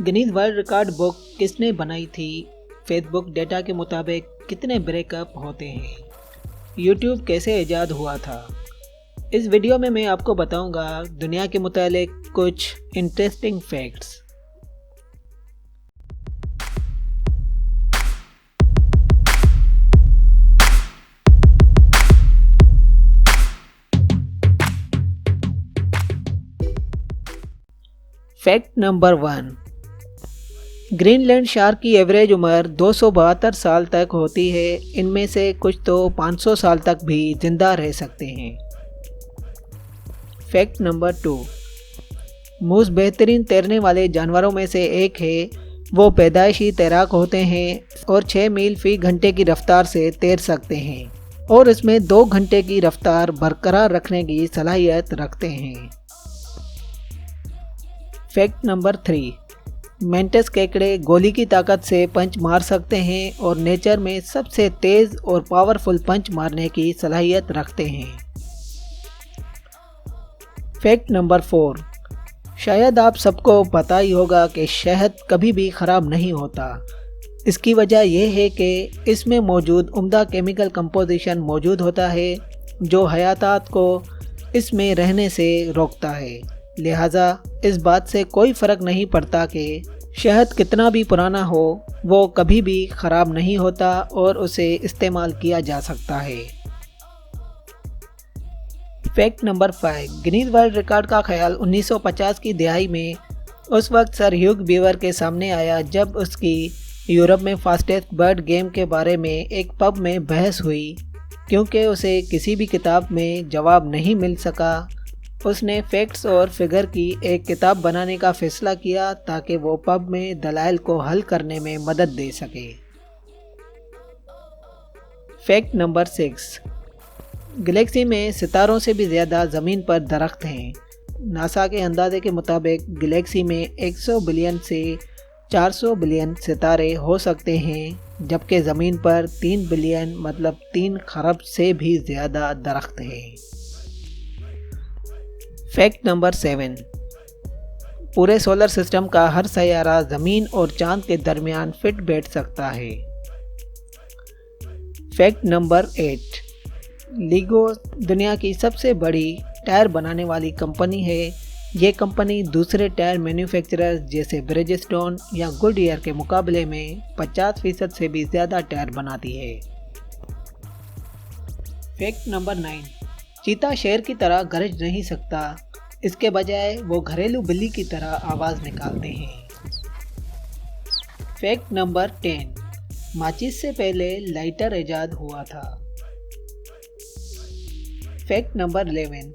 Guinness world record book किसने बनाई थी? फेसबुक डेटा के मुताबिक कितने ब्रेकअप होते हैं? यूट्यूब कैसे ईजाद हुआ था? इस वीडियो में मैं आपको बताऊंगा दुनिया के मुतालिक कुछ interesting facts. Fact number 1, Greenland shark की एवरेज उम्र 272 साल तक होती है। इनमें से कुछ तो 500 साल तक भी जिंदा रह सकते हैं। फैक्ट नंबर 2, मूस बेहतरीन तैरने वाले जानवरों में से एक है। वो पैदाइशी तैराक होते हैं और 6 मील फी घंटे की रफ्तार से तैर सकते हैं और इसमें 2 घंटे की रफ्तार बरकरार रखने की सलाहियत रखते हैं। फैक्ट नंबर 3, मेंटिस केकड़े गोली की ताकत से पंच मार सकते हैं और नेचर में सबसे तेज और पावरफुल पंच मारने की सलाहियत रखते हैं। फैक्ट नंबर 4, शायद आप सबको पता ही होगा कि शहद कभी भी ख़राब नहीं होता। इसकी वजह यह है कि इसमें मौजूद उम्दा केमिकल कंपोजिशन मौजूद होता है जो हयातात को इसमें रहने से रोकता है। लिहाजा इस बात से कोई फ़र्क नहीं पड़ता कि शहद कितना भी पुराना हो, वो कभी भी ख़राब नहीं होता और उसे इस्तेमाल किया जा सकता है। Fact number 5, Guinness world record का ख्याल 1950 की दिहाई में उस वक्त सर ह्यूग बीवर के सामने आया जब उसकी यूरोप में फास्टेस्ट बर्ड गेम के बारे में एक पब में बहस हुई। क्योंकि उसे किसी भी किताब में जवाब नहीं मिल सका, उसने फैक्ट्स और फिगर की एक किताब बनाने का फैसला किया ताकि वो पब में दलाइल को हल करने में मदद दे सके। फैक्ट नंबर 6, गैलेक्सी में सितारों से भी ज़्यादा ज़मीन पर दरख्त हैं। नासा के अंदाजे के मुताबिक गैलेक्सी में 100 बिलियन से 400 बिलियन सितारे हो सकते हैं, जबकि ज़मीन पर 3 बिलियन मतलब 3 खरब से भी ज़्यादा दरख्त हैं। फैक्ट नंबर 7, पूरे सोलर सिस्टम का हर सैयारा ज़मीन और चांद के दरमियान फिट बैठ सकता है। फैक्ट नंबर 8, लीगो दुनिया की सबसे बड़ी टायर बनाने वाली कंपनी है। ये कंपनी दूसरे टायर मैन्युफैक्चरर्स जैसे ब्रिजस्टोन या गुडईयर के मुकाबले में 50% से भी ज़्यादा टायर बनाती है। फैक्ट नंबर 9, चीता शेर की तरह गरज नहीं सकता, इसके बजाय वो घरेलू बिल्ली की तरह आवाज़ निकालते हैं। फैक्ट नंबर 10, माचिस से पहले लाइटर ईजाद हुआ था। फैक्ट नंबर 11,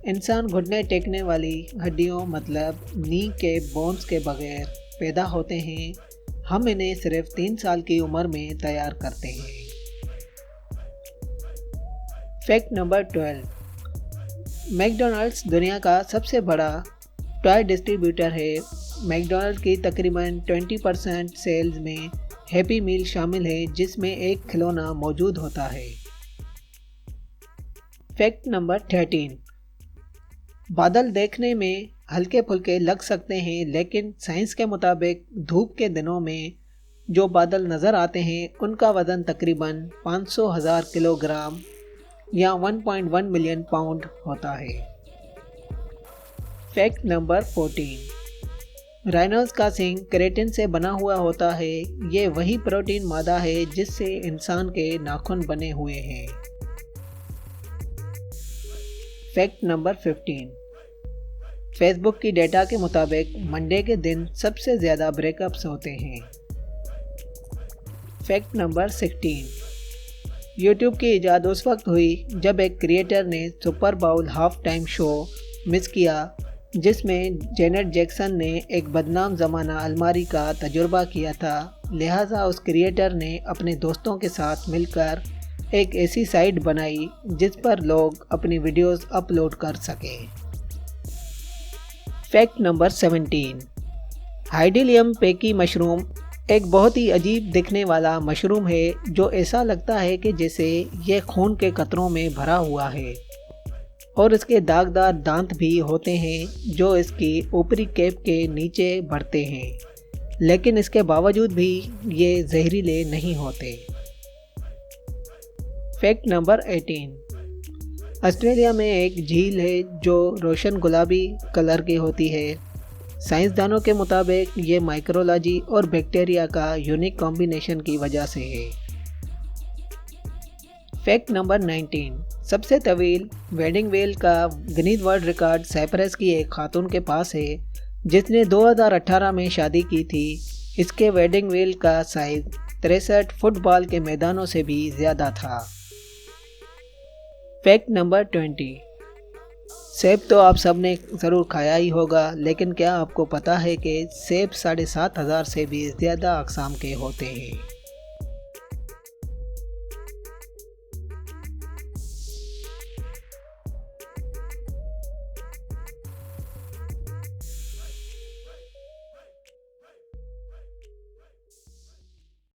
इंसान घुटने टेकने वाली हड्डियों मतलब नी के बोन्स के बगैर पैदा होते हैं। हम इन्हें सिर्फ 3 साल की उम्र में तैयार करते हैं। फैक्ट नंबर 12, मैकडॉनल्ड्स दुनिया का सबसे बड़ा टॉय डिस्ट्रीब्यूटर है। मैकडॉनल्ड्स की तकरीबन 20% सेल्स में हैप्पी मील शामिल है जिसमें एक खिलौना मौजूद होता है। फैक्ट नंबर 13, बादल देखने में हल्के फुल्के लग सकते हैं, लेकिन साइंस के मुताबिक धूप के दिनों में जो बादल नज़र आते हैं उनका वज़न तकरीबन 500,000 किलोग्राम या 1.1 मिलियन पाउंड होता है। फैक्ट नंबर 14, राइनोस का सींग केराटिन से बना हुआ होता है। ये वही प्रोटीन मादा है जिससे इंसान के नाखून बने हुए हैं। फैक्ट नंबर 15, फेसबुक की डेटा के मुताबिक मंडे के दिन सबसे ज़्यादा ब्रेकअप्स होते हैं। फैक्ट नंबर 16, यूट्यूब की इजाद उस वक्त हुई जब एक क्रिएटर ने Super Bowl half time show miss किया जिसमें जेनेट जैक्सन ने एक बदनाम ज़माना अलमारी का तजुर्बा किया था। लिहाजा उस क्रिएटर ने अपने दोस्तों के साथ मिलकर एक ऐसी साइट बनाई जिस पर लोग अपनी वीडियोस अपलोड कर सकें। फैक्ट नंबर 17, हाइडिलियम पेकी मशरूम एक बहुत ही अजीब दिखने वाला मशरूम है जो ऐसा लगता है कि जैसे ये खून के कतरों में भरा हुआ है। और इसके दागदार दांत भी होते हैं जो इसकी ऊपरी कैप के नीचे बढ़ते हैं, लेकिन इसके बावजूद भी ये जहरीले नहीं होते। Fact number 18। ऑस्ट्रेलिया में एक झील है जो रोशन गुलाबी कलर की होती है। साइंसदानों के मुताबिक ये माइक्रोलॉजी और बैक्टीरिया का यूनिक कॉम्बिनेशन की वजह से है। Fact number 19। सबसे तवील वेडिंग वेल का गिनीज वर्ल्ड रिकॉर्ड साइप्रस की एक खातून के पास है जिसने 2018 में शादी की थी। इसके वेडिंग वेल का साइज 63 फुटबॉल के मैदानों से भी ज़्यादा था। Fact number 20। सेब तो आप सब ने ज़रूर खाया ही होगा, लेकिन क्या आपको पता है कि सेब 7,500 से भी ज़्यादा अक़साम के होते हैं।